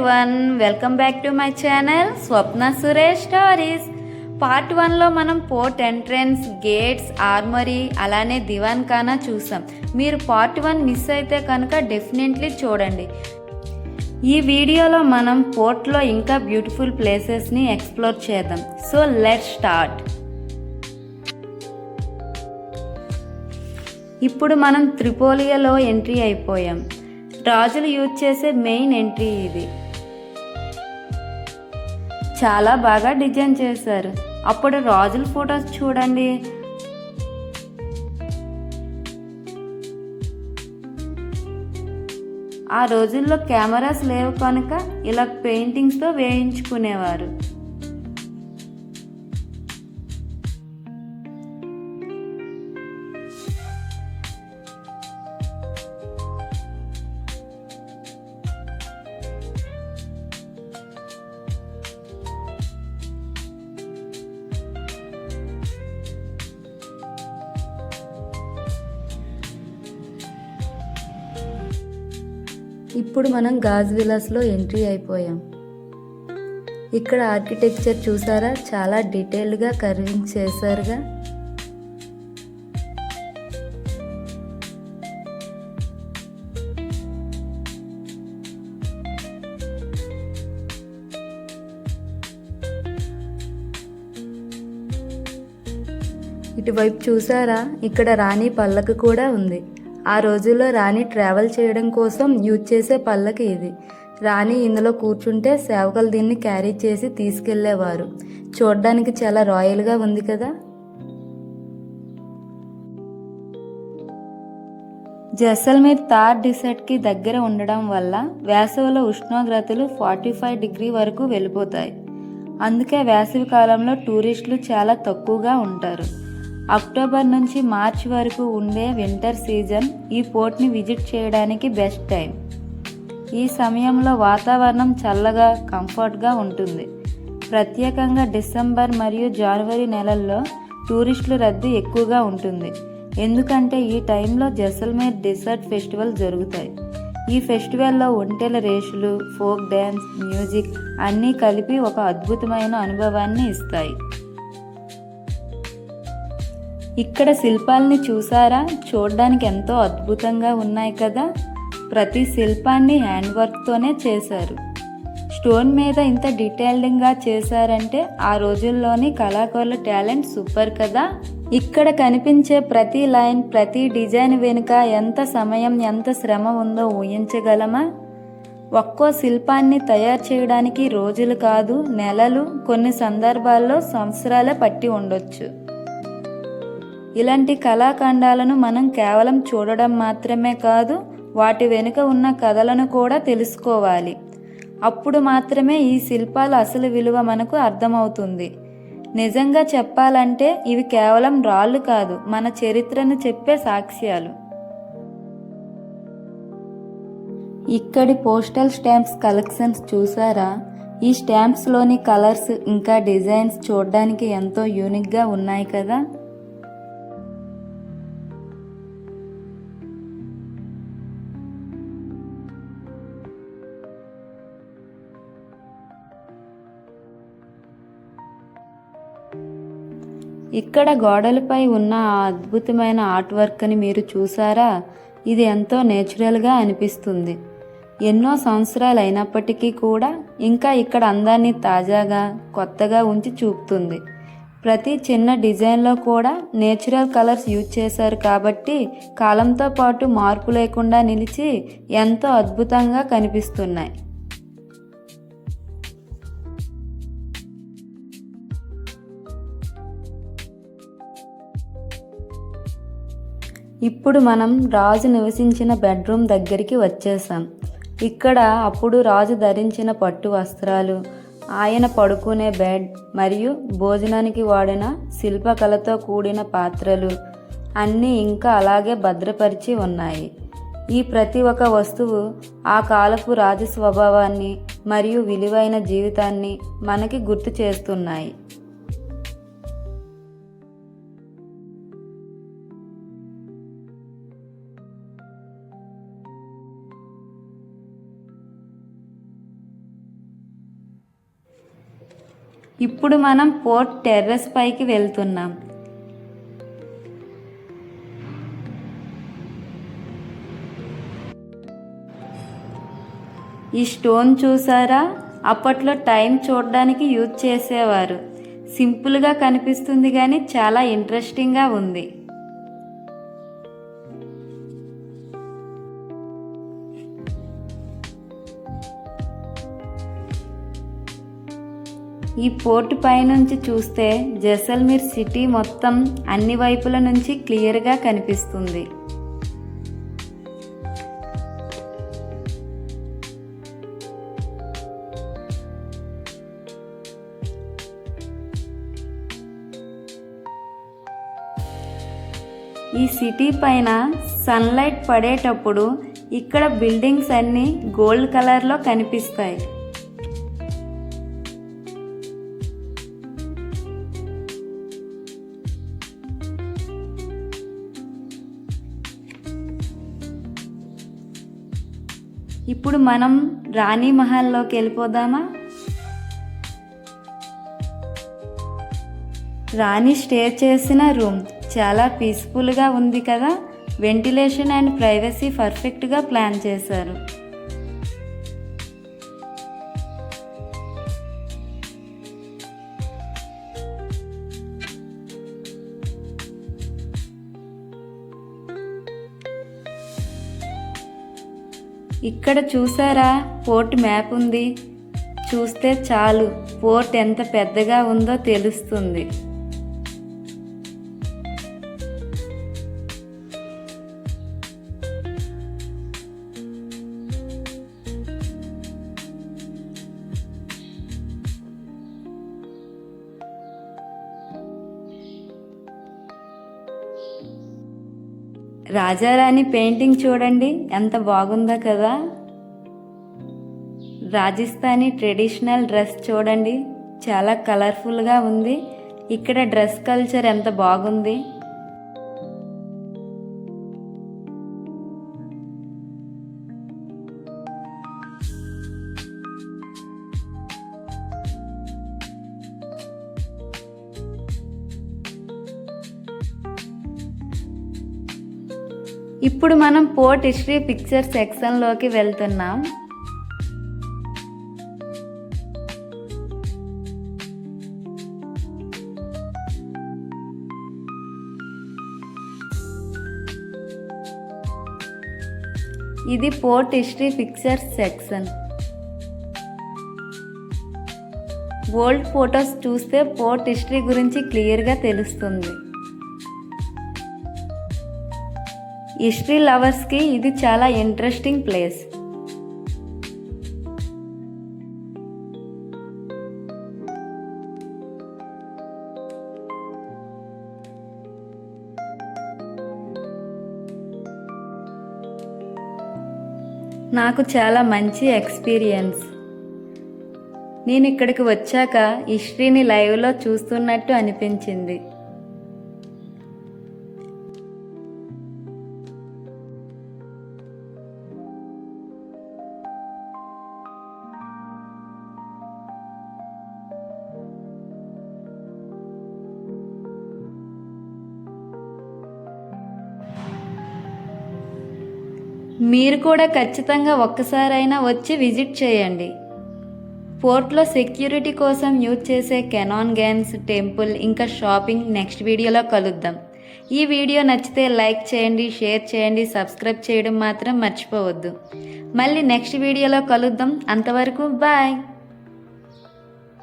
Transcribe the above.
Everyone, welcome back to my channel Swapna Suresh stories. Part 1లో మనం port entrance, gates, ఆర్మరీ అలానే దివాన్ ఖానా చూసాం. మీరు పార్ట్ 1 మిస్ అయితే కనుక డెఫినెట్లీ చూడండి. ఈ వీడియోలో మనం పోర్ట్లో ఇంకా బ్యూటిఫుల్ ప్లేసెస్ని ఎక్స్ప్లోర్ చేద్దాం. So let's start. ఇప్పుడు మనం త్రిపోలియాలో ఎంట్రీ అయిపోయాం. రాజులు యూజ్ చేసే మెయిన్ ఎంట్రీ ఇది. చాలా బాగా డిజైన్ చేశారు. అప్పుడు రాజుల ఫొటోస్ చూడండి. ఆ రోజుల్లో కెమెరాస్ లేవు కనుక ఇలా పెయింటింగ్స్తో వేయించుకునేవారు. ఇప్పుడు మనం గాజ్ విలాస్లో ఎంట్రీ అయిపోయాం. ఇక్కడ ఆర్కిటెక్చర్ చూసారా, చాలా డీటెయిల్డ్గా కర్వింగ్ చేశారుగా. ఇటువైపు చూసారా, ఇక్కడ రాణి పల్లకి కూడా ఉంది. ఆ రోజుల్లో రాణి ట్రావెల్ చేయడం కోసం యూజ్ చేసే పల్లకి ఇది. రాణి ఇందులో కూర్చుంటే సేవకులు దీన్ని క్యారీ చేసి తీసుకెళ్లేవారు. చూడడానికి చాలా రాయల్గా ఉంది కదా. జైసల్మేర్ థార్ డెసర్ట్కి దగ్గర ఉండడం వల్ల వేసవిలో ఉష్ణోగ్రతలు 45 డిగ్రీ వరకు వెళ్ళిపోతాయి. అందుకే వేసవి కాలంలో టూరిస్టులు చాలా తక్కువగా ఉంటారు. అక్టోబర్ నుంచి మార్చ్ వరకు ఉండే వింటర్ సీజన్ ఈ పోర్ట్ని విజిట్ చేయడానికి బెస్ట్ టైం. ఈ సమయంలో వాతావరణం చల్లగా, కంఫర్ట్గా ఉంటుంది. ప్రత్యేకంగా డిసెంబర్ మరియు జనవరి నెలల్లో టూరిస్టుల రద్దీ ఎక్కువగా ఉంటుంది. ఎందుకంటే ఈ టైంలో జైసల్మేర్ డెసర్ట్ ఫెస్టివల్ జరుగుతాయి. ఈ ఫెస్టివల్లో ఒంటెల రేసులు, ఫోక్ డ్యాన్స్, మ్యూజిక్ అన్నీ కలిపి ఒక అద్భుతమైన అనుభవాన్ని ఇస్తాయి. ఇక్కడ శిల్పాలని చూసారా, చూడడానికి ఎంతో అద్భుతంగా ఉన్నాయి కదా. ప్రతి శిల్పాన్ని హ్యాండ్ వర్క్తోనే చేశారు. స్టోన్ మీద ఇంత డీటెయిల్డ్గా చేశారంటే ఆ రోజుల్లోని కళాకారుల టాలెంట్ సూపర్ కదా. ఇక్కడ కనిపించే ప్రతి లైన్, ప్రతి డిజైన్ వెనుక ఎంత సమయం, ఎంత శ్రమ ఉందో ఊహించగలమా. ఒక్కో శిల్పాన్ని తయారు చేయడానికి రోజులు కాదు, నెలలు, కొన్ని సందర్భాల్లో సంవత్సరాలే పట్టి ఉండొచ్చు. ఇలాంటి కళాఖండాలను మనం కేవలం చూడడం మాత్రమే కాదు, వాటి వెనుక ఉన్న కథలను కూడా తెలుసుకోవాలి. అప్పుడు మాత్రమే ఈ శిల్పాల అసలు విలువ మనకు అర్థమవుతుంది. నిజంగా చెప్పాలంటే ఇవి కేవలం రాళ్ళు కాదు, మన చరిత్రను చెప్పే సాక్ష్యాలు. ఇక్కడి పోస్టల్ స్టాంప్స్ కలెక్షన్స్ చూసారా. ఈ స్టాంప్స్లోని కలర్స్ ఇంకా డిజైన్స్ చూడడానికి ఎంతో యూనిక్గా ఉన్నాయి కదా. ఇక్కడ గోడలపై ఉన్న ఆ అద్భుతమైన ఆర్ట్ వర్క్ని మీరు చూసారా. ఇది ఎంతో నేచురల్గా అనిపిస్తుంది. ఎన్నో సంవత్సరాలు అయినప్పటికీ కూడా ఇంకా ఇక్కడ అందాన్ని తాజాగా, కొత్తగా ఉంచి చూపుతుంది. ప్రతి చిన్న డిజైన్లో కూడా నేచురల్ కలర్స్ యూజ్ చేశారు కాబట్టి కాలంతో పాటు మార్పు లేకుండా నిలిచి ఎంతో అద్భుతంగా కనిపిస్తున్నాయి. ఇప్పుడు మనం రాజు నివసించిన బెడ్రూమ్ దగ్గరికి వచ్చేసాం. ఇక్కడ అప్పుడు రాజు ధరించిన పట్టు వస్త్రాలు, ఆయన పడుకునే బెడ్ మరియు భోజనానికి వాడిన శిల్పకళతో కూడిన పాత్రలు అన్నీ ఇంకా అలాగే భద్రపరిచి ఉన్నాయి. ఈ ప్రతి ఒక్క వస్తువు ఆ కాలపు రాజ స్వభావాన్ని మరియు విలువైన జీవితాన్ని మనకి గుర్తు చేస్తున్నాయి. ఇప్పుడు మనం పోర్ట్ టెర్రస్ పైకి వెళ్తున్నాం. ఈ స్టోన్ చూసారా? అప్పట్లో టైం చూడడానికి యూజ్ చేసేవారు. సింపుల్గా కనిపిస్తుంది కానీ చాలా ఇంట్రెస్టింగ్గా ఉంది. ఈ పోర్ట్ పైనుంచి చూస్తే జైసల్మేర్ సిటీ మొత్తం అన్ని వైపుల నుంచి క్లియర్గా కనిపిస్తుంది. ఈ సిటీ పైన సన్లైట్ పడేటప్పుడు ఇక్కడ బిల్డింగ్స్ అన్నీ గోల్డ్ కలర్లో కనిపిస్తాయి. ఇప్పుడు మనం రాణి మహల్లోకి వెళ్ళిపోదామా? రాణి స్టే చేసిన రూమ్ చాలా పీస్ఫుల్గా ఉంది కదా. వెంటిలేషన్ అండ్ ప్రైవసీ పర్ఫెక్ట్గా ప్లాన్ చేశారు. ఇక్కడ చూసారా, పోర్ట్ మ్యాప్ ఉంది. చూస్తే చాలు పోర్ట్ ఎంత పెద్దగా ఉందో తెలుస్తుంది. రాజారాణి పెయింటింగ్ చూడండి ఎంత బాగుందో కదా. రాజస్థానీ ట్రెడిషనల్ డ్రెస్ చూడండి చాలా కలర్ఫుల్గా ఉంది. ఇక్కడ డ్రెస్ కల్చర్ ఎంత బాగుంది. ఇప్పుడు మనం పోర్ట్ హిస్టరీ పిక్చర్ సెక్షన్లోకి వెళ్తున్నాం. ఇది port history picture section. Old photos చూస్తే పోర్ట్ హిస్టరీ గురించి క్లియర్గా తెలుస్తుంది. హిస్టరీ లవర్స్కి ఇది చాలా ఇంట్రెస్టింగ్ ప్లేస్. నాకు చాలా మంచి ఎక్స్పీరియన్స్. నేను ఇక్కడికి వచ్చాక హిస్టరీని లైవ్లో చూస్తున్నట్టు అనిపించింది. మీరు కూడా ఖచ్చితంగా ఒక్కసారైనా వచ్చి విజిట్ చేయండి. పోర్ట్లో సెక్యూరిటీ కోసం యూజ్ చేసే కెనాన్ గన్స్, టెంపుల్, ఇంకా షాపింగ్ నెక్స్ట్ వీడియోలో కలుద్దాం. ఈ వీడియో నచ్చితే లైక్ చేయండి, షేర్ చేయండి, సబ్స్క్రైబ్ చేయడం మాత్రం మర్చిపోవద్దు. మళ్ళీ నెక్స్ట్ వీడియోలో కలుద్దాం. అంతవరకు బాయ్.